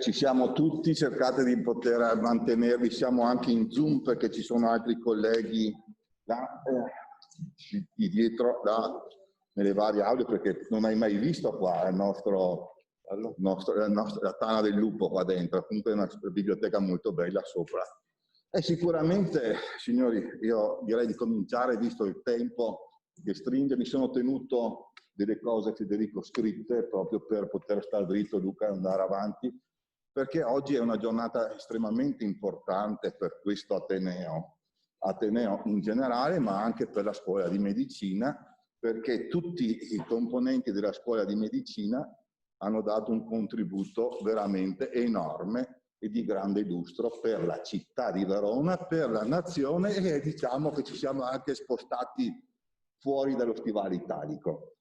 Ci siamo tutti, cercate di poter mantenervi, siamo anche in Zoom perché ci sono altri colleghi là, di dietro nelle varie aule, perché non hai mai visto qua la tana del lupo qua dentro, comunque è una biblioteca molto bella sopra. E sicuramente, signori, io direi di cominciare, visto il tempo che stringe. Mi sono tenuto delle cose, Federico, scritte proprio per poter stare dritto, Luca, e andare avanti, perché oggi è una giornata estremamente importante per questo Ateneo in generale, ma anche per la scuola di medicina, perché tutti i componenti della scuola di medicina hanno dato un contributo veramente enorme e di grande lustro per la città di Verona, per la nazione, e diciamo che ci siamo anche spostati fuori dallo stivale italico.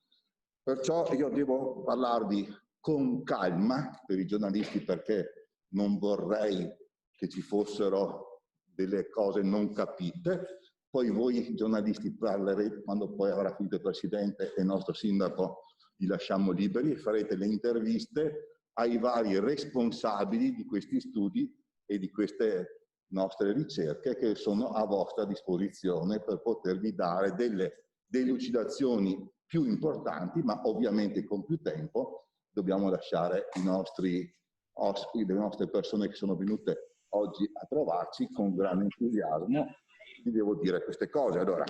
Perciò io devo parlarvi con calma per i giornalisti, perché non vorrei che ci fossero delle cose non capite. Poi voi giornalisti parlerete quando poi avrà finito il Presidente e il nostro Sindaco, li lasciamo liberi, e farete le interviste ai vari responsabili di questi studi e di queste nostre ricerche, che sono a vostra disposizione per potervi dare delle delucidazioni più importanti, ma ovviamente con più tempo dobbiamo lasciare i nostri ospiti, le nostre persone che sono venute oggi a trovarci con grande entusiasmo. Vi devo dire queste cose. Allora,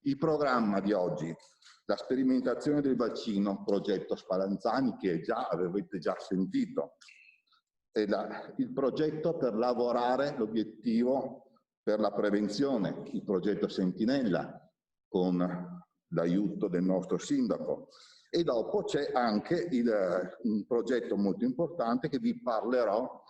il programma di oggi: la sperimentazione del vaccino, progetto Spallanzani, che avete già sentito, e il progetto per lavorare l'obiettivo per la prevenzione, il progetto Sentinella, con l'aiuto del nostro sindaco. E dopo c'è anche un progetto molto importante che vi parlerò,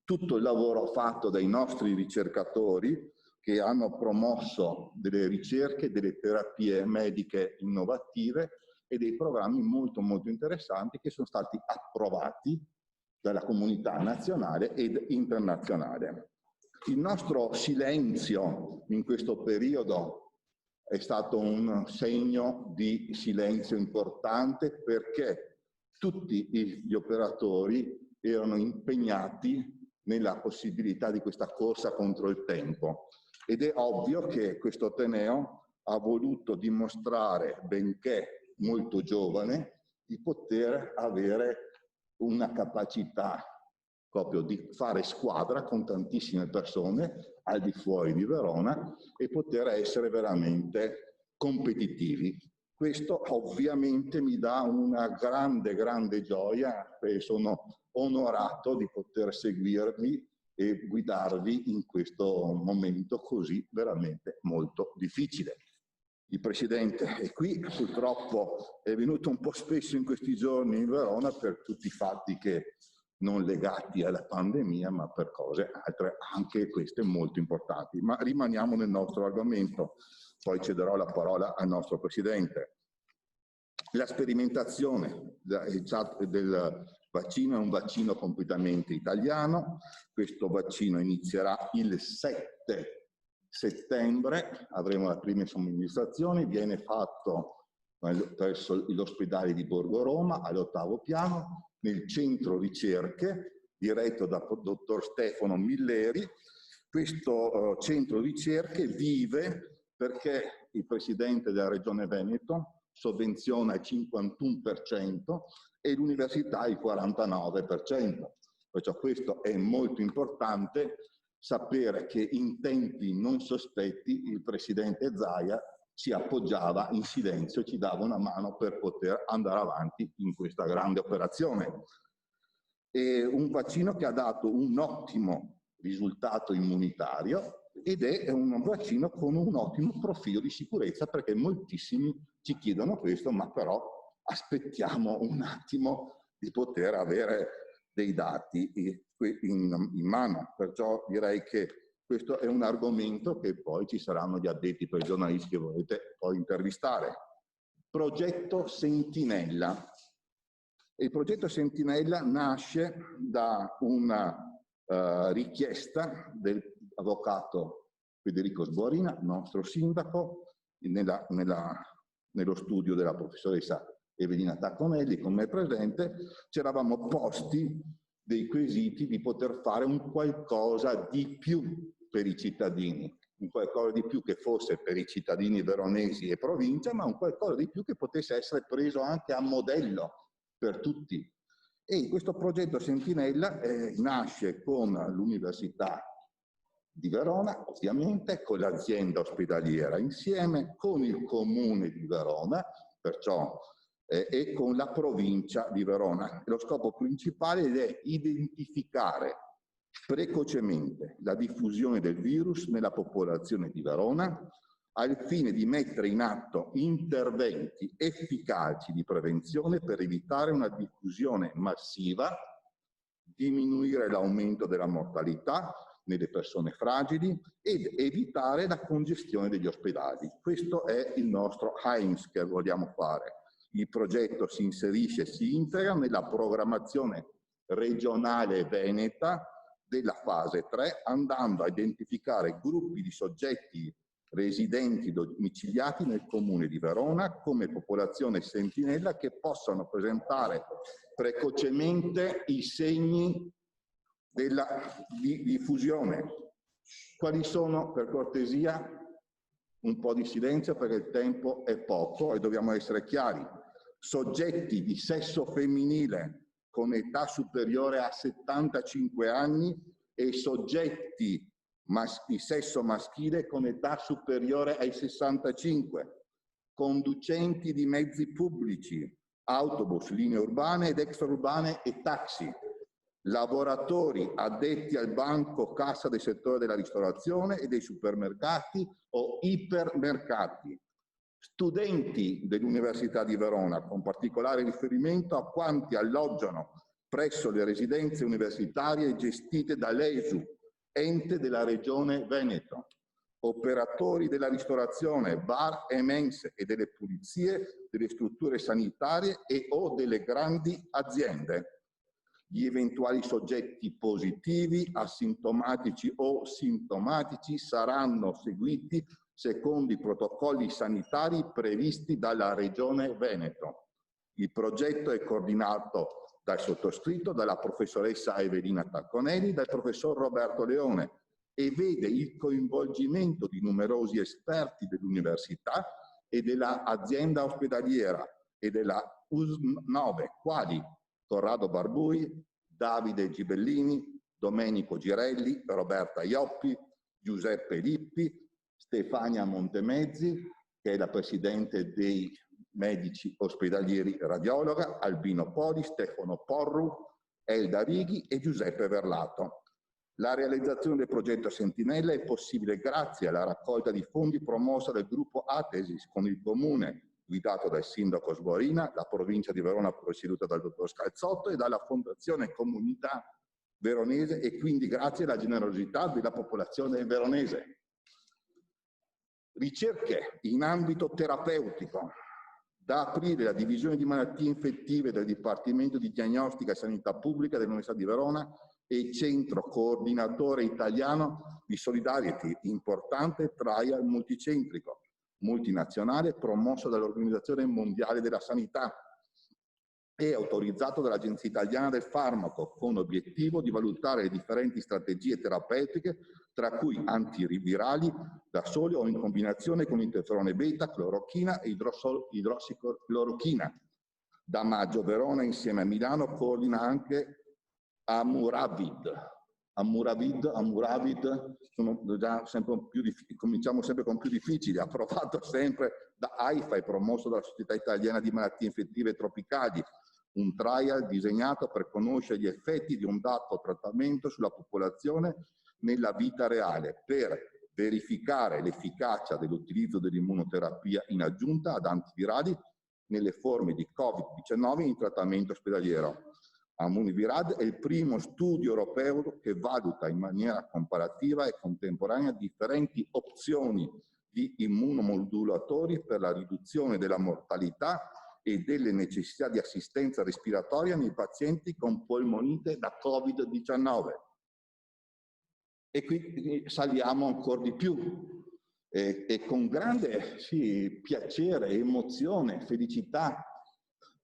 tutto il lavoro fatto dai nostri ricercatori che hanno promosso delle ricerche, delle terapie mediche innovative e dei programmi molto molto interessanti che sono stati approvati dalla comunità nazionale ed internazionale. Il nostro silenzio in questo periodo è stato un segno di silenzio importante, perché tutti gli operatori erano impegnati nella possibilità di questa corsa contro il tempo. Ed è ovvio che questo Ateneo ha voluto dimostrare, benché molto giovane, di poter avere una capacità proprio di fare squadra con tantissime persone al di fuori di Verona e poter essere veramente competitivi. Questo ovviamente mi dà una grande gioia, e sono onorato di poter seguirvi e guidarvi in questo momento così veramente molto difficile. Il Presidente è qui, purtroppo è venuto un po' spesso in questi giorni in Verona per tutti i fatti che non legati alla pandemia, ma per cose altre, anche queste molto importanti. Ma rimaniamo nel nostro argomento, poi cederò la parola al nostro Presidente. La sperimentazione del vaccino è un vaccino completamente italiano. Questo vaccino inizierà il 7 settembre, avremo la prima somministrazione, viene fatto presso l'ospedale di Borgo Roma, all'8° piano, nel centro ricerche, diretto da dottor Stefano Milleri. Questo centro ricerche vive perché il Presidente della Regione Veneto sovvenziona il 51% e l'università il 49%. Perciò questo è molto importante, sapere che in tempi non sospetti il Presidente Zaia ci appoggiava in silenzio, ci dava una mano per poter andare avanti in questa grande operazione. È un vaccino che ha dato un ottimo risultato immunitario ed è un vaccino con un ottimo profilo di sicurezza, perché moltissimi ci chiedono questo, ma però aspettiamo un attimo di poter avere dei dati in mano. Perciò direi che questo è un argomento che poi ci saranno gli addetti per i giornalisti che volete poi intervistare. Progetto Sentinella. Il progetto Sentinella nasce da una richiesta dell'avvocato Federico Sborina, nostro sindaco, nello studio della professoressa Evelina Tacconelli con me presente, ci eravamo posti dei quesiti di poter fare un qualcosa di più per i cittadini, un qualcosa di più che fosse per i cittadini veronesi e provincia, ma un qualcosa di più che potesse essere preso anche a modello per tutti. E questo progetto Sentinella nasce con l'Università di Verona, ovviamente, con l'azienda ospedaliera insieme, con il Comune di Verona, perciò e con la provincia di Verona. Lo scopo principale è identificare precocemente la diffusione del virus nella popolazione di Verona al fine di mettere in atto interventi efficaci di prevenzione per evitare una diffusione massiva, diminuire l'aumento della mortalità nelle persone fragili ed evitare la congestione degli ospedali. Questo è il nostro AIMS che vogliamo fare. Il progetto si inserisce, si integra nella programmazione regionale veneta della fase 3, andando a identificare gruppi di soggetti residenti domiciliati nel comune di Verona come popolazione sentinella che possano presentare precocemente i segni della diffusione. Quali sono, per cortesia, un po' di silenzio perché il tempo è poco e dobbiamo essere chiari. Soggetti di sesso femminile con età superiore a 75 anni e soggetti di sesso maschile con età superiore ai 65, conducenti di mezzi pubblici, autobus, linee urbane ed extraurbane e taxi, lavoratori addetti al banco cassa del settore della ristorazione e dei supermercati o ipermercati, studenti dell'Università di Verona, con particolare riferimento a quanti alloggiano presso le residenze universitarie gestite dall'ESU, ente della Regione Veneto, operatori della ristorazione, bar e mense e delle pulizie delle strutture sanitarie e o delle grandi aziende. Gli eventuali soggetti positivi, asintomatici o sintomatici saranno seguiti secondo i protocolli sanitari previsti dalla Regione Veneto. Il progetto è coordinato dal sottoscritto, dalla professoressa Evelina Tacconelli, dal professor Roberto Leone e vede il coinvolgimento di numerosi esperti dell'università e dell'azienda ospedaliera e della US9, quali Corrado Barbui, Davide Gibellini, Domenico Girelli, Roberta Ioppi, Giuseppe Lippi, Stefania Montemezzi, che è la presidente dei medici ospedalieri radiologa, Albino Poli, Stefano Porru, Elda Righi e Giuseppe Verlato. La realizzazione del progetto Sentinella è possibile grazie alla raccolta di fondi promossa dal gruppo Atesis con il comune guidato dal sindaco Sborina, la provincia di Verona presieduta dal dottor Scalzotto e dalla Fondazione Comunità Veronese e quindi grazie alla generosità della popolazione veronese. Ricerche in ambito terapeutico. Da aprile la divisione di malattie infettive del Dipartimento di Diagnostica e Sanità Pubblica dell'Università di Verona e il centro coordinatore italiano di Solidarity, importante trial multicentrico, multinazionale promosso dall'Organizzazione Mondiale della Sanità e autorizzato dall'Agenzia Italiana del Farmaco con l'obiettivo di valutare le differenti strategie terapeutiche tra cui antivirali da soli o in combinazione con interferone beta, clorochina e idrossiclorochina. Da maggio Verona insieme a Milano coordina anche Amuravid sono già sempre più cominciamo sempre con più difficili, approvato sempre da AIFA e promosso dalla Società Italiana di Malattie Infettive Tropicali, un trial disegnato per conoscere gli effetti di un dato trattamento sulla popolazione nella vita reale, per verificare l'efficacia dell'utilizzo dell'immunoterapia in aggiunta ad antivirali nelle forme di Covid-19 in trattamento ospedaliero. Amunivirad è il primo studio europeo che valuta in maniera comparativa e contemporanea differenti opzioni di immunomodulatori per la riduzione della mortalità e delle necessità di assistenza respiratoria nei pazienti con polmonite da Covid-19. E qui saliamo ancora di più e con grande piacere, emozione, felicità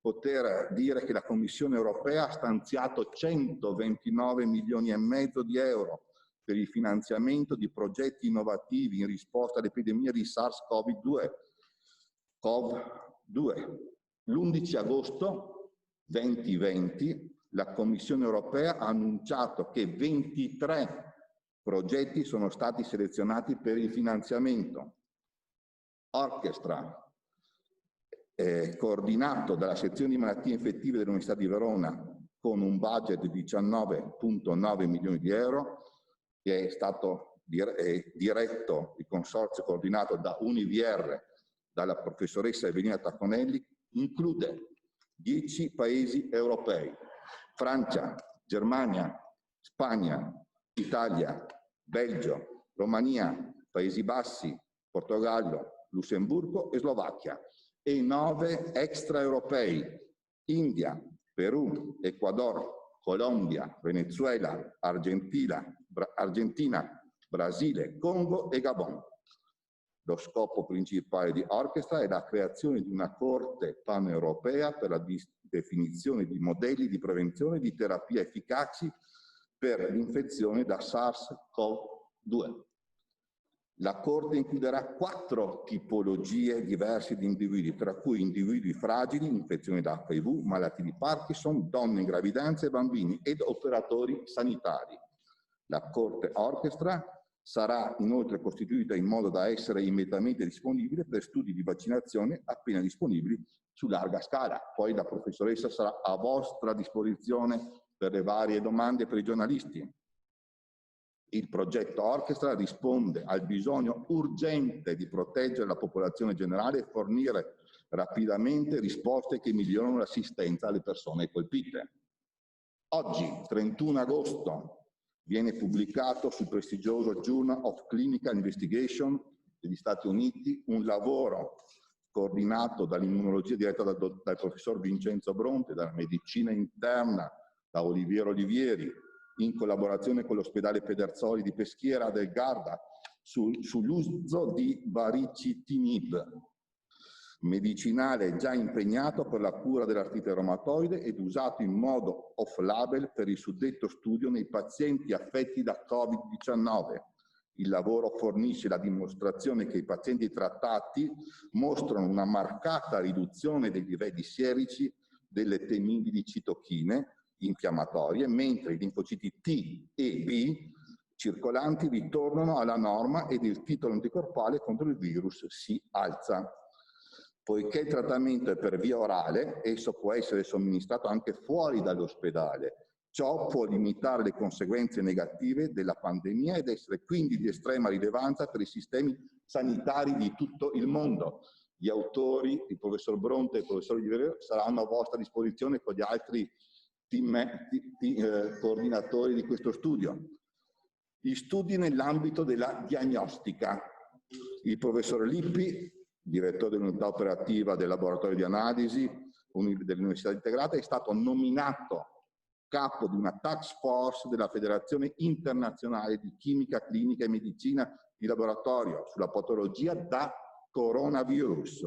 poter dire che la Commissione europea ha stanziato 129 milioni e mezzo di euro per il finanziamento di progetti innovativi in risposta all'epidemia di SARS-CoV-2. L'11 agosto 2020 la Commissione europea ha annunciato che 23 progetti sono stati selezionati per il finanziamento. Orchestra, coordinato dalla sezione di malattie infettive dell'Università di Verona con un budget di 19,9 milioni di euro, che è stato diretto, il consorzio coordinato da UniVR, dalla professoressa Evelina Tacconelli, include 10 paesi europei: Francia, Germania, Spagna, Italia, Belgio, Romania, Paesi Bassi, Portogallo, Lussemburgo e Slovacchia, e 9 extraeuropei: India, Perù, Ecuador, Colombia, Venezuela, Argentina, Brasile, Congo e Gabon. Lo scopo principale di Orchestra è la creazione di una corte paneuropea per la definizione di modelli di prevenzione e di terapia efficaci per l'infezione da SARS-CoV-2. La Corte includerà 4 tipologie diverse di individui, tra cui individui fragili, infezioni da HIV, malattie di Parkinson, donne in gravidanza e bambini, ed operatori sanitari. La Corte Orchestra sarà inoltre costituita in modo da essere immediatamente disponibile per studi di vaccinazione appena disponibili su larga scala. Poi la professoressa sarà a vostra disposizione per le varie domande per i giornalisti. Il progetto Orchestra risponde al bisogno urgente di proteggere la popolazione generale e fornire rapidamente risposte che migliorano l'assistenza alle persone colpite. Oggi, 31 agosto, viene pubblicato sul prestigioso Journal of Clinical Investigation degli Stati Uniti un lavoro coordinato dall'immunologia diretta dal professor Vincenzo Bronte, dalla medicina interna da Oliviero Olivieri, in collaborazione con l'ospedale Pedersoli di Peschiera del Garda, sull'uso di baricitinib, medicinale già impegnato per la cura dell'artrite reumatoide ed usato in modo off-label per il suddetto studio nei pazienti affetti da Covid-19. Il lavoro fornisce la dimostrazione che i pazienti trattati mostrano una marcata riduzione dei livelli sierici delle temibili citochine infiammatorie, mentre i linfociti T e B circolanti ritornano alla norma ed il titolo anticorpale contro il virus si alza. Poiché il trattamento è per via orale, esso può essere somministrato anche fuori dall'ospedale. Ciò può limitare le conseguenze negative della pandemia ed essere quindi di estrema rilevanza per i sistemi sanitari di tutto il mondo. Gli autori, il professor Bronte e il professor Olivieri, saranno a vostra disposizione con gli altri coordinatori di questo studio. Gli studi nell'ambito della diagnostica. Il professor Lippi, direttore dell'unità operativa del laboratorio di analisi dell'Università Integrata, è stato nominato capo di una task force della Federazione Internazionale di Chimica Clinica e Medicina di Laboratorio sulla patologia da coronavirus.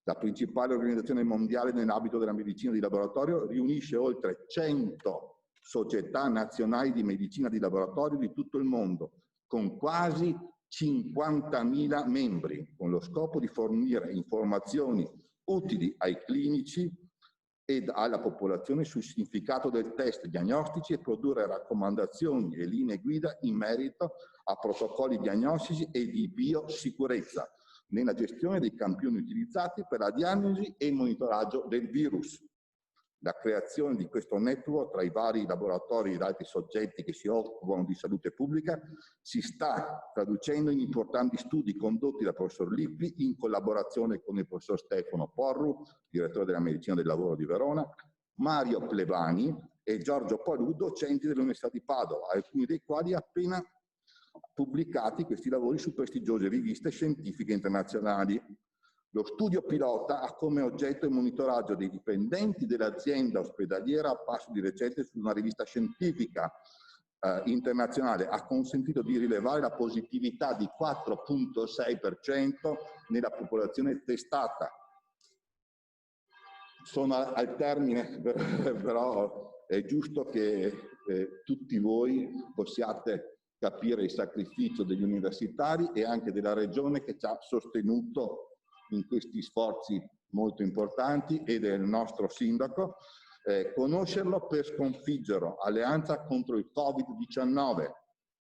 La principale organizzazione mondiale nell'ambito della medicina di laboratorio riunisce oltre 100 società nazionali di medicina di laboratorio di tutto il mondo, con quasi 50.000 membri, con lo scopo di fornire informazioni utili ai clinici ed alla popolazione sul significato del test diagnostici e produrre raccomandazioni e linee guida in merito a protocolli diagnostici e di biosicurezza nella gestione dei campioni utilizzati per la diagnosi e il monitoraggio del virus. La creazione di questo network tra i vari laboratori ed altri soggetti che si occupano di salute pubblica si sta traducendo in importanti studi condotti dal professor Lippi in collaborazione con il professor Stefano Porru, direttore della medicina del lavoro di Verona, Mario Plevani e Giorgio Palù, docenti dell'Università di Padova, alcuni dei quali appena pubblicati questi lavori su prestigiose riviste scientifiche internazionali. Lo studio pilota ha come oggetto il monitoraggio dei dipendenti dell'azienda ospedaliera a passo di recente su una rivista scientifica internazionale. Ha consentito di rilevare la positività di 4,6% nella popolazione testata. Sono al termine, però è giusto che tutti voi possiate capire il sacrificio degli universitari e anche della Regione che ci ha sostenuto in questi sforzi molto importanti e del nostro sindaco. Conoscerlo per sconfiggerlo, alleanza contro il Covid-19.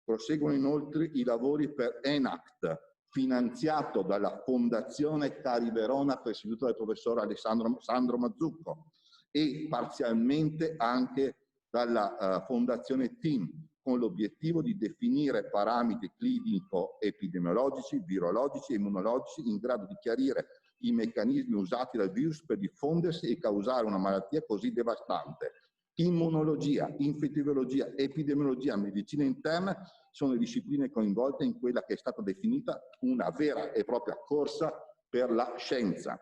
Proseguono inoltre i lavori per ENACT, finanziato dalla Fondazione Cari Verona, presieduta dal professor Sandro Mazzucco, e parzialmente anche dalla Fondazione TIM, con l'obiettivo di definire parametri clinico-epidemiologici, virologici e immunologici in grado di chiarire i meccanismi usati dal virus per diffondersi e causare una malattia così devastante. Immunologia, infettivologia, epidemiologia, medicina interna sono le discipline coinvolte in quella che è stata definita una vera e propria corsa per la scienza.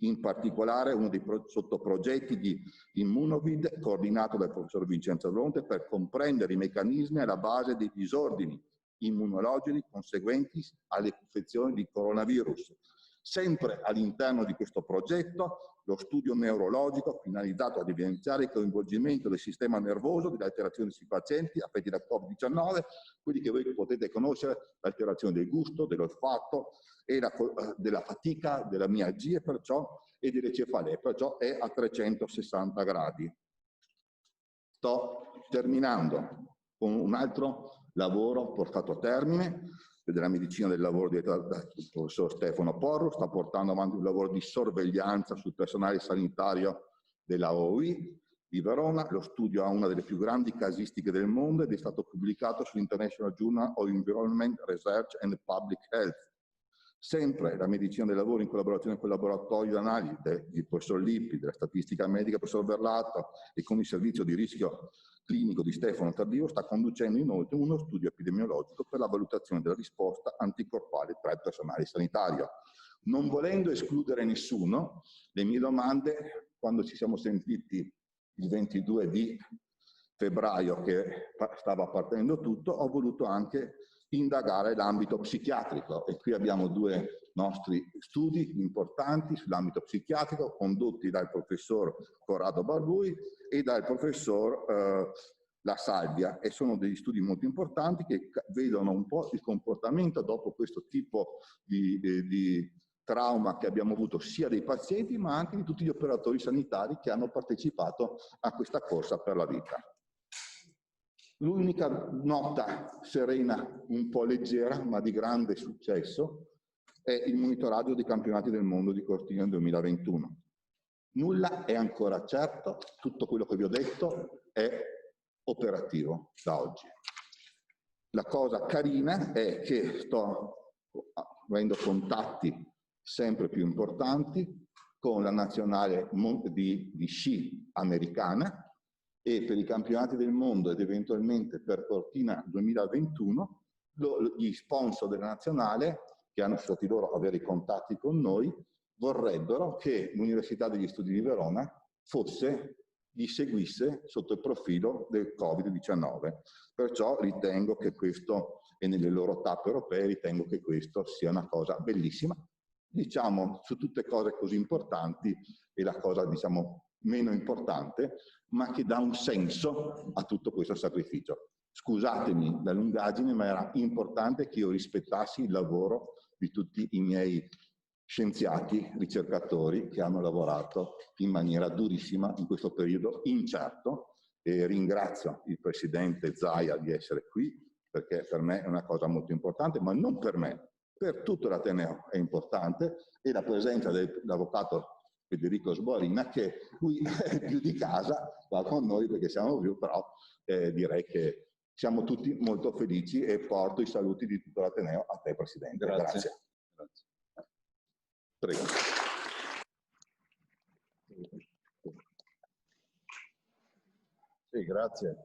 In particolare uno dei sottoprogetti di Immunovid, coordinato dal professor Vincenzo Bronte, per comprendere i meccanismi alla base dei disordini immunologici conseguenti alle infezioni di coronavirus. Sempre all'interno di questo progetto, lo studio neurologico finalizzato ad evidenziare il coinvolgimento del sistema nervoso delle alterazioni dei pazienti affetti da Covid-19, quelli che voi potete conoscere, l'alterazione del gusto, dell'olfatto, e della fatica, della mialgia e delle cefalee, perciò è a 360 gradi. Sto terminando con un altro lavoro portato a termine, della medicina del lavoro diretto dal professor Stefano Porro, sta portando avanti un lavoro di sorveglianza sul personale sanitario della OI di Verona. Lo studio ha una delle più grandi casistiche del mondo ed è stato pubblicato sull'International Journal of Environment Research and Public Health. Sempre la medicina del lavoro in collaborazione con il laboratorio di analisi del professor Lippi, della statistica medica del professor Berlato e con il servizio di rischio clinico di Stefano Tardio sta conducendo inoltre uno studio epidemiologico per la valutazione della risposta anticorpale tra il personale sanitario. Non volendo escludere nessuno, le mie domande, quando ci siamo sentiti il 22 di febbraio che stava partendo tutto, ho voluto anche indagare l'ambito psichiatrico e qui abbiamo due nostri studi importanti sull'ambito psichiatrico condotti dal professor Corrado Barbui e dal professor La Salvia, e sono degli studi molto importanti che vedono un po' il comportamento dopo questo tipo di trauma che abbiamo avuto sia dei pazienti ma anche di tutti gli operatori sanitari che hanno partecipato a questa corsa per la vita. L'unica nota serena, un po' leggera, ma di grande successo, è il monitoraggio dei campionati del mondo di Cortina 2021. Nulla è ancora certo, tutto quello che vi ho detto è operativo da oggi. La cosa carina è che sto avendo contatti sempre più importanti con la nazionale di sci americana, e per i campionati del mondo ed eventualmente per Cortina 2021 gli sponsor della nazionale, che hanno stati loro avere i contatti con noi, vorrebbero che l'Università degli Studi di Verona li seguisse sotto il profilo del Covid-19. Perciò ritengo che questo, e nelle loro tappe europee, ritengo che questo sia una cosa bellissima. Diciamo, su tutte cose così importanti, è la cosa, diciamo, meno importante, ma che dà un senso a tutto questo sacrificio. Scusatemi la lungaggine, ma era importante che io rispettassi il lavoro di tutti i miei scienziati, ricercatori che hanno lavorato in maniera durissima in questo periodo incerto, e ringrazio il presidente Zaia di essere qui, perché per me è una cosa molto importante, ma non per me, per tutto l'Ateneo è importante, e la presenza dell'avvocato Federico Sborina, che qui è più di casa, va con noi perché siamo più, però direi che siamo tutti molto felici e porto i saluti di tutto l'Ateneo a te, Presidente. Grazie. Grazie. Prego. Sì, grazie.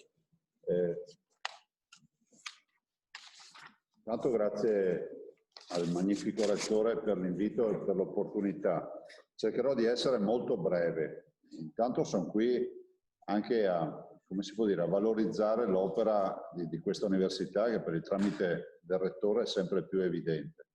Intanto grazie al magnifico Rettore per l'invito e per l'opportunità. Cercherò di essere molto breve. Intanto sono qui anche a, come si può dire, a valorizzare l'opera di questa università, che per il tramite del Rettore è sempre più evidente.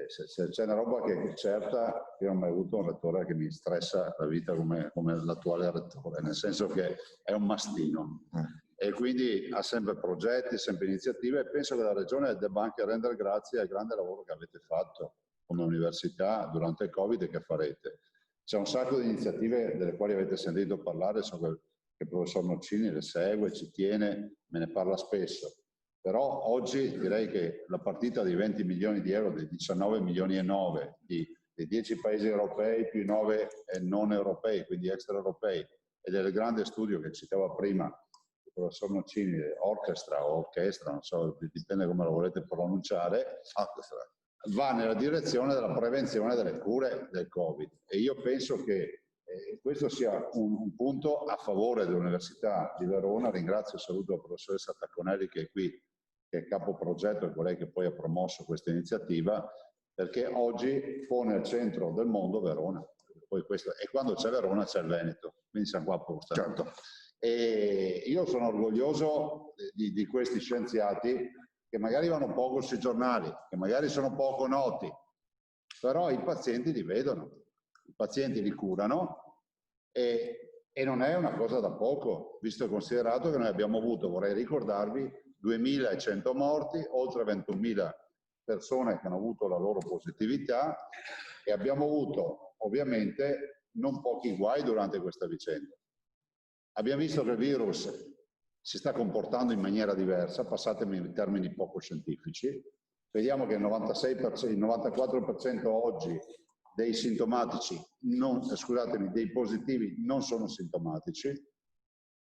Se c'è una roba che è certa, io non ho mai avuto un rettore che mi stressa la vita come l'attuale rettore, nel senso che è un mastino e quindi ha sempre progetti, sempre iniziative, e penso che la Regione debba anche rendere grazie al grande lavoro che avete fatto come università durante il Covid e che farete. C'è un sacco di iniziative delle quali avete sentito parlare, so che il professor Nocini le segue, ci tiene, me ne parla spesso. Però oggi direi che la partita di 20 milioni di euro, dei 19 milioni e 9 dei 10 paesi europei più 9 non europei, quindi extraeuropei, e del grande studio che citava prima il professor Nocini, orchestra o orchestra, non so, dipende come lo volete pronunciare, va nella direzione della prevenzione delle cure del Covid. E io penso che questo sia un punto a favore dell'Università di Verona. Ringrazio e saluto la professoressa Tacconelli che è qui, che è capo progetto, e colei che poi ha promosso questa iniziativa, perché oggi pone al centro del mondo Verona. Poi e quando c'è Verona c'è il Veneto, quindi siamo qua apposta. Certo. E io sono orgoglioso di questi scienziati che magari vanno poco sui giornali, che magari sono poco noti, però i pazienti li vedono, i pazienti li curano e non è una cosa da poco, visto e considerato che noi abbiamo avuto, vorrei ricordarvi, 2100 morti, oltre 21.000 persone che hanno avuto la loro positività e abbiamo avuto ovviamente non pochi guai durante questa vicenda. Abbiamo visto che il virus si sta comportando in maniera diversa, passatemi in termini poco scientifici. Vediamo che il 96%, il 94% oggi dei sintomatici, dei positivi non sono sintomatici.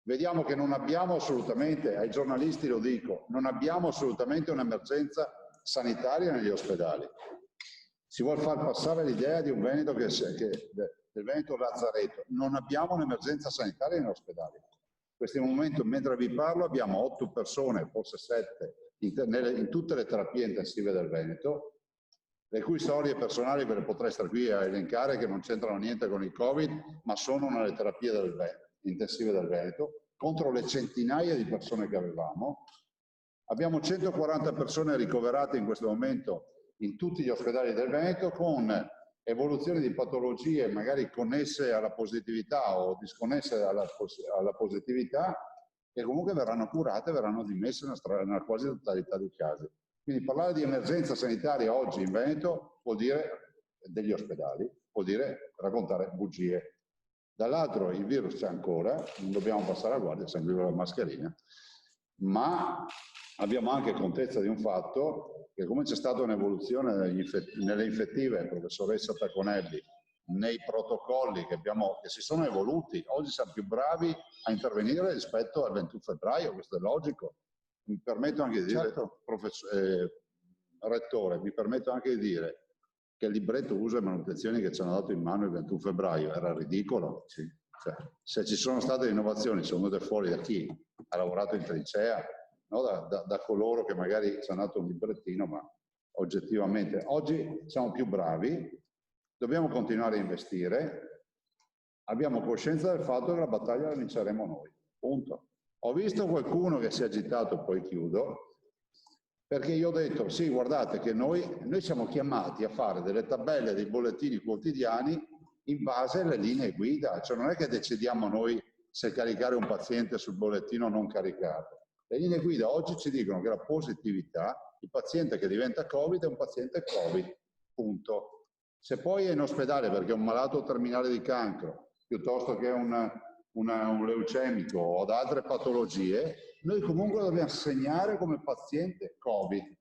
Vediamo che non abbiamo assolutamente, ai giornalisti lo dico, non abbiamo assolutamente un'emergenza sanitaria negli ospedali. Si vuole far passare l'idea di un Veneto del Veneto Lazzaretto. Non abbiamo un'emergenza sanitaria negli ospedali. In questo momento, mentre vi parlo, abbiamo 8 persone, forse 7, in tutte le terapie intensive del Veneto, le cui storie personali ve le potrei stare qui a elencare, che non c'entrano niente con il Covid, ma sono nelle terapie intensive del Veneto, contro le centinaia di persone che avevamo. Abbiamo 140 persone ricoverate in questo momento in tutti gli ospedali del Veneto, con evoluzioni di patologie magari connesse alla positività o disconnesse alla positività, che comunque verranno curate, verranno dimesse nella quasi totalità dei casi. Quindi parlare di emergenza sanitaria oggi in Veneto vuol dire degli ospedali, vuol dire raccontare bugie. Dall'altro il virus c'è ancora, non dobbiamo passare la guardia, sempre con la mascherina, ma abbiamo anche contezza di un fatto, che come c'è stata un'evoluzione nelle infettive, professoressa Tacconelli, nei protocolli che si sono evoluti, oggi siamo più bravi a intervenire rispetto al 21 febbraio, questo è logico. Mi permetto anche di dire, certo. Rettore, mi permetto anche di dire che il libretto uso e manutenzioni che ci hanno dato in mano il 21 febbraio era ridicolo. Sì. Cioè, se ci sono state innovazioni, sono venute fuori da chi ha lavorato in trincea, no? da coloro che magari ci hanno dato un librettino, ma oggettivamente oggi siamo più bravi, dobbiamo continuare a investire, abbiamo coscienza del fatto che la battaglia la vinceremo noi, punto. Ho visto qualcuno che si è agitato, poi chiudo, perché io ho detto, sì, guardate che noi siamo chiamati a fare delle tabelle, dei bollettini quotidiani in base alle linee guida, cioè non è che decidiamo noi se caricare un paziente sul bollettino o non caricarlo. Le linee guida oggi ci dicono che la positività, il paziente che diventa Covid è un paziente Covid, punto. Se poi è in ospedale perché è un malato terminale di cancro, piuttosto che un leucemico o da altre patologie, noi comunque dobbiamo segnare come paziente Covid.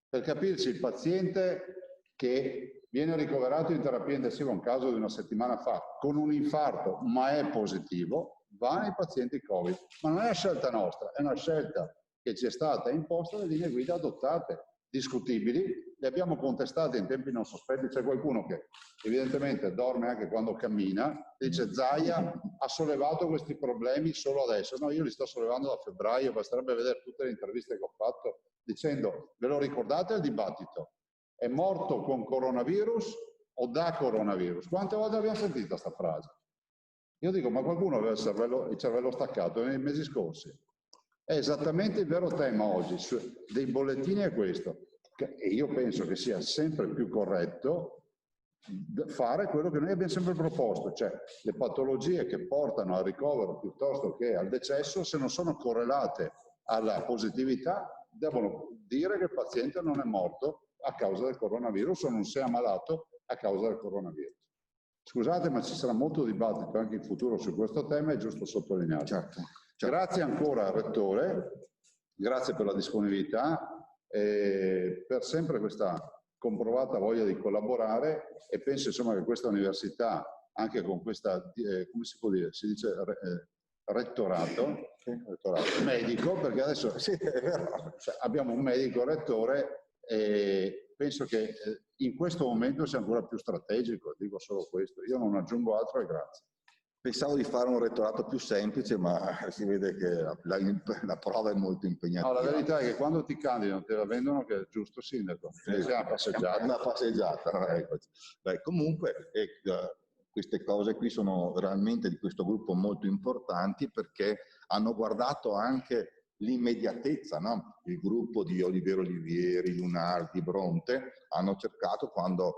Per capirci, il paziente che viene ricoverato in terapia intensiva, un caso di una settimana fa, con un infarto, ma è positivo, va nei pazienti Covid. Ma non è una scelta nostra, è una scelta che ci è stata imposta dalle linee guida adottate, discutibili, le abbiamo contestate in tempi non sospetti. C'è qualcuno che evidentemente dorme anche quando cammina, dice Zaia ha sollevato questi problemi solo adesso. No, io li sto sollevando da febbraio, basterebbe vedere tutte le interviste che ho fatto dicendo, ve lo ricordate il dibattito? È morto con coronavirus o da coronavirus? Quante volte abbiamo sentito questa frase? Io dico, ma qualcuno aveva il cervello staccato nei mesi scorsi? È esattamente il vero tema oggi dei bollettini è questo. E io penso che sia sempre più corretto fare quello che noi abbiamo sempre proposto, cioè le patologie che portano al ricovero piuttosto che al decesso, se non sono correlate alla positività, devono dire che il paziente non è morto a causa del coronavirus o non si è ammalato a causa del coronavirus. Scusate, ma ci sarà molto dibattito anche in futuro su questo tema, è giusto sottolinearlo. Certo. Grazie ancora al Rettore, grazie per la disponibilità e per sempre questa comprovata voglia di collaborare, e penso insomma che questa università, anche con questa, come si può dire, si dice rettorato medico, perché adesso sì, è vero, cioè, abbiamo un medico rettore e penso che in questo momento sia ancora più strategico, dico solo questo, io non aggiungo altro e grazie. Pensavo di fare un rettorato più semplice, ma si vede che la prova è molto impegnativa. No, la verità è che quando ti candidano te la vendono che è giusto sindaco, sì, è una passeggiata. Una passeggiata, ecco. Beh, comunque queste cose qui sono realmente di questo gruppo molto importanti, perché hanno guardato anche l'immediatezza, no? Il gruppo di Oliviero Olivieri, Lunardi, Bronte hanno cercato, quando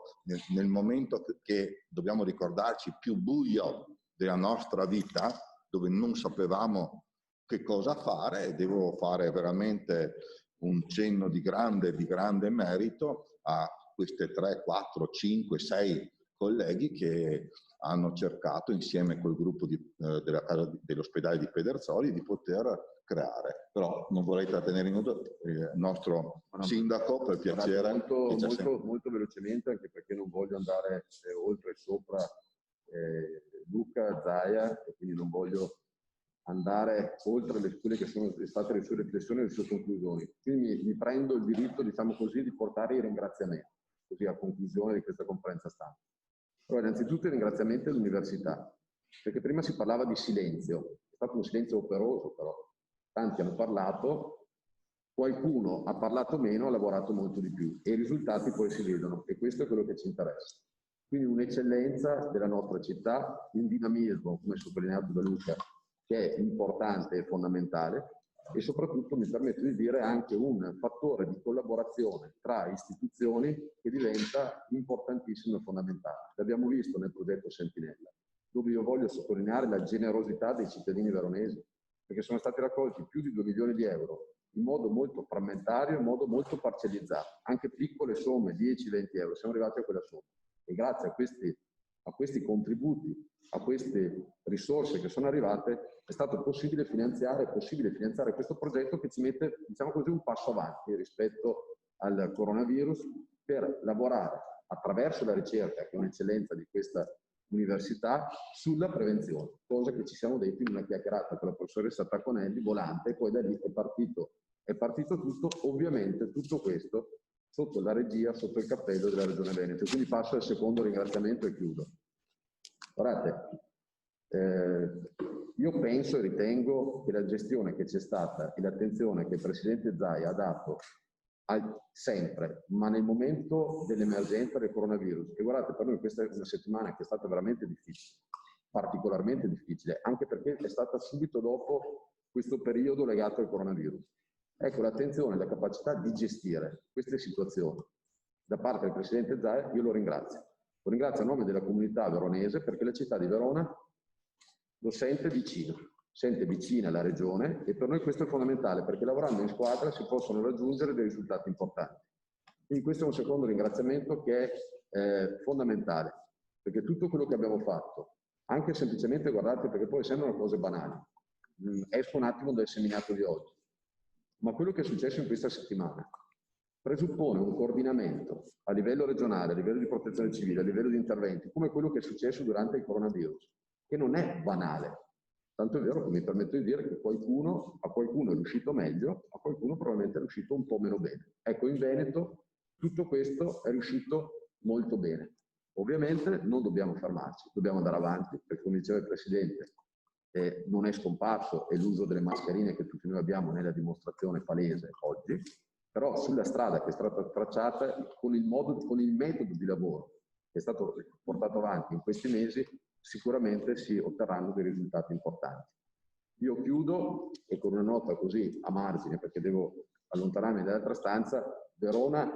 nel momento che dobbiamo ricordarci più buio della nostra vita, dove non sapevamo che cosa fare, e devo fare veramente un cenno di grande merito a queste 3, 4, 5, 6 colleghi che hanno cercato insieme col gruppo dell'ospedale di Pedersoli di poter creare. Però non vorrei trattenere il nostro sindaco, per piacere. Molto velocemente, anche perché non voglio andare oltre e sopra Luca Zaia, e quindi non voglio andare oltre quelle che sono state le sue riflessioni e le sue conclusioni. Quindi mi prendo il diritto, diciamo così, di portare i ringraziamenti, così a conclusione di questa conferenza stampa. Allora, innanzitutto i ringraziamenti all'università, perché prima si parlava di silenzio, è stato un silenzio operoso però, tanti hanno parlato, qualcuno ha parlato meno, ha lavorato molto di più e i risultati poi si vedono, e questo è quello che ci interessa. Quindi un'eccellenza della nostra città, un dinamismo, come sottolineato da Luca, che è importante e fondamentale, e soprattutto, mi permetto di dire, anche un fattore di collaborazione tra istituzioni che diventa importantissimo e fondamentale. L'abbiamo visto nel progetto Sentinella, dove io voglio sottolineare la generosità dei cittadini veronesi, perché sono stati raccolti più di 2 milioni di euro in modo molto frammentario, in modo molto parcellizzato, anche piccole somme, 10-20 euro, siamo arrivati a quella somma. E grazie a questi contributi, a queste risorse che sono arrivate, è stato possibile finanziare questo progetto che ci mette, diciamo così, un passo avanti rispetto al coronavirus, per lavorare attraverso la ricerca, che è un'eccellenza di questa università, sulla prevenzione, cosa che ci siamo detti in una chiacchierata con la professoressa Tacconelli, volante, e poi da lì è partito tutto, ovviamente tutto questo sotto la regia, sotto il cappello della Regione Veneto. Quindi passo al secondo ringraziamento e chiudo. Guardate, io penso e ritengo che la gestione che c'è stata e l'attenzione che il Presidente Zaia ha dato sempre, ma nel momento dell'emergenza del coronavirus, e guardate, per noi questa è una settimana che è stata veramente difficile, particolarmente difficile, anche perché è stata subito dopo questo periodo legato al coronavirus. Ecco, l'attenzione e la capacità di gestire queste situazioni da parte del Presidente Zaia, io lo ringrazio. Lo ringrazio a nome della comunità veronese, perché la città di Verona lo sente vicina la Regione, e per noi questo è fondamentale, perché lavorando in squadra si possono raggiungere dei risultati importanti. Quindi questo è un secondo ringraziamento che è fondamentale, perché tutto quello che abbiamo fatto, anche semplicemente, guardate, perché poi sembrano cose banali, esco un attimo dal seminato di oggi, ma quello che è successo in questa settimana presuppone un coordinamento a livello regionale, a livello di protezione civile, a livello di interventi, come quello che è successo durante il coronavirus, che non è banale. Tanto è vero che mi permetto di dire che a qualcuno è riuscito meglio, a qualcuno probabilmente è riuscito un po' meno bene. Ecco, in Veneto tutto questo è riuscito molto bene. Ovviamente non dobbiamo fermarci, dobbiamo andare avanti, perché come diceva il Presidente, non è scomparso, e l'uso delle mascherine che tutti noi abbiamo nella dimostrazione palese oggi, però sulla strada che è stata tracciata, con il metodo di lavoro che è stato portato avanti in questi mesi, sicuramente si otterranno dei risultati importanti. Io chiudo, e con una nota così a margine, perché devo allontanarmi dall'altra stanza. Verona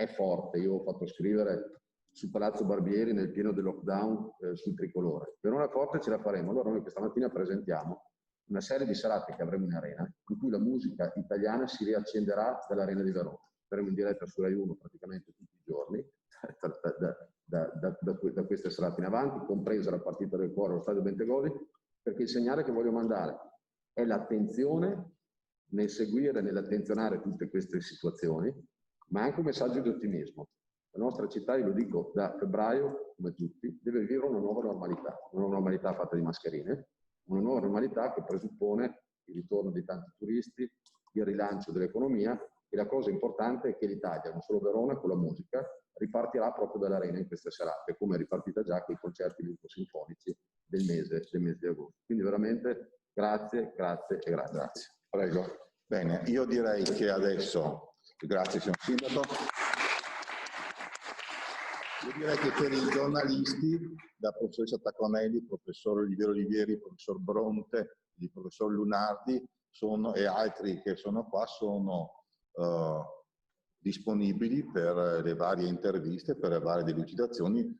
è forte. Io ho fatto scrivere su Palazzo Barbieri nel pieno del lockdown sul tricolore. Verona Forte ce la faremo. Allora noi questa mattina presentiamo una serie di serate che avremo in arena, in cui la musica italiana si riaccenderà dall'Arena di Verona. Saremo in diretta su Rai 1 praticamente tutti i giorni, da queste serate in avanti, compresa la partita del cuore allo Stadio Bentegodi, perché il segnale che voglio mandare è l'attenzione nel seguire, nell'attenzionare tutte queste situazioni, ma anche un messaggio di ottimismo. La nostra città, io lo dico da febbraio, come tutti, deve vivere una nuova normalità fatta di mascherine, una nuova normalità che presuppone il ritorno di tanti turisti, il rilancio dell'economia, e la cosa importante è che l'Italia, non solo Verona, con la musica, ripartirà proprio dall'arena in queste serate, come è ripartita già con i concerti lirico-sinfonici del mese di agosto. Quindi veramente grazie, grazie e grazie. Grazie. Prego. Bene, io direi che adesso, grazie signor Sindaco, io direi che per i giornalisti, da professoressa Tacconelli, professor Olivieri, professor Bronte, il professor Lunardi e altri che sono qua sono disponibili per le varie interviste, per le varie delucidazioni,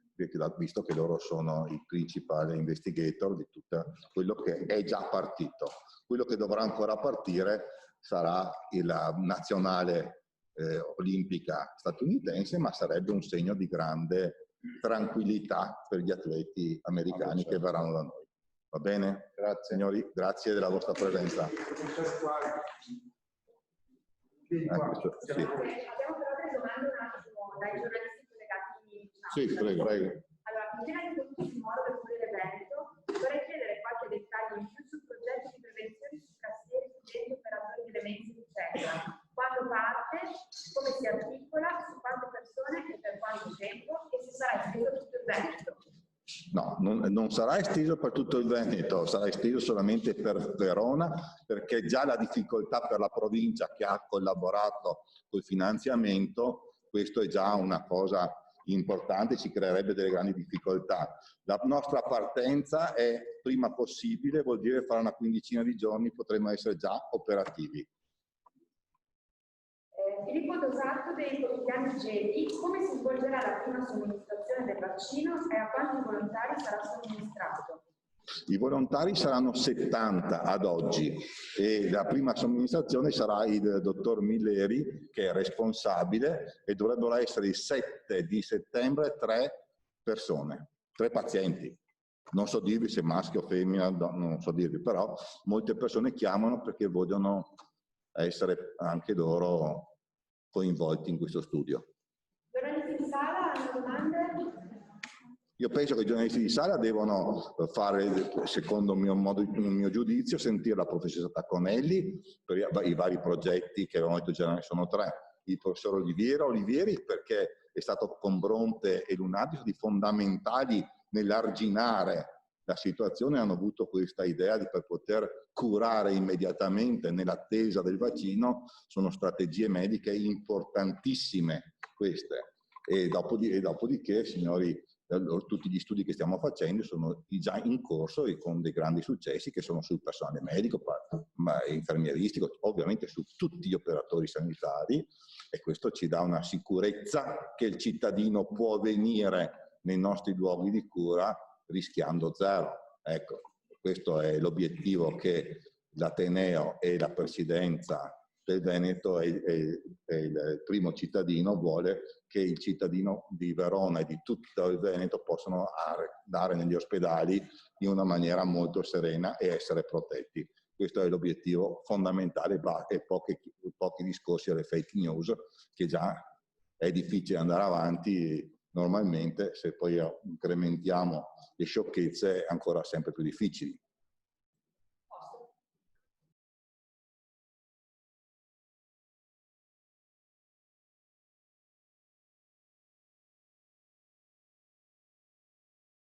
visto che loro sono i principali investigator di tutto quello che è già partito. Quello che dovrà ancora partire sarà la nazionale olimpica statunitense, ma sarebbe un segno di grande tranquillità per gli atleti americani che verranno da noi. Va bene? Grazie. Signori, grazie della vostra presenza. Sì. Abbiamo però delle domande un attimo dai giornalisti collegati. Sì, prego. Allora, prima di tutto sul modo per coprire l'evento, vorrei chiedere qualche dettaglio in più sul progetto di prevenzione su cassieri, studenti, operatori di demenza, eccetera. Quando parte, come si articola, su quante persone e per quanto tempo, e se sarà esteso tutto il Veneto. No, non sarà esteso per tutto il Veneto, sarà esteso solamente per Verona, perché già la difficoltà per la provincia che ha collaborato col finanziamento, questo è già una cosa importante, ci creerebbe delle grandi difficoltà. La nostra partenza è prima possibile, vuol dire fare una quindicina di giorni, potremmo essere già operativi. Filippo Dosato dei quotidiani Gedi, come si svolgerà la prima somministrazione del vaccino e a quanti volontari sarà somministrato? I volontari saranno 70 ad oggi e la prima somministrazione sarà il dottor Milleri, che è responsabile, e dovrebbero essere il 7 di settembre 3 persone, 3 pazienti. Non so dirvi se maschio o femmina, no, non so dirvi, però molte persone chiamano perché vogliono essere anche loro coinvolti in questo studio. Giornalisti di sala hanno domande? Io penso che i giornalisti di sala devono fare, secondo il mio giudizio, sentire la professoressa Tacconelli per i vari progetti che avevamo detto già, sono 3. Il professor Olivieri perché è stato con Bronte e Lunardi di fondamentali nell'arginare la situazione, hanno avuto questa idea per poter curare immediatamente nell'attesa del vaccino. Sono strategie mediche importantissime queste. E dopodiché, signori, tutti gli studi che stiamo facendo sono già in corso e con dei grandi successi che sono sul personale medico, infermieristico, ovviamente su tutti gli operatori sanitari, e questo ci dà una sicurezza che il cittadino può venire nei nostri luoghi di cura rischiando zero. Ecco, questo è l'obiettivo che l'Ateneo e la Presidenza del Veneto e il primo cittadino vuole che il cittadino di Verona e di tutto il Veneto possano dare negli ospedali in una maniera molto serena e essere protetti. Questo è l'obiettivo fondamentale e pochi discorsi alle fake news, che già è difficile andare avanti normalmente, se poi incrementiamo le sciocchezze è ancora sempre più difficili.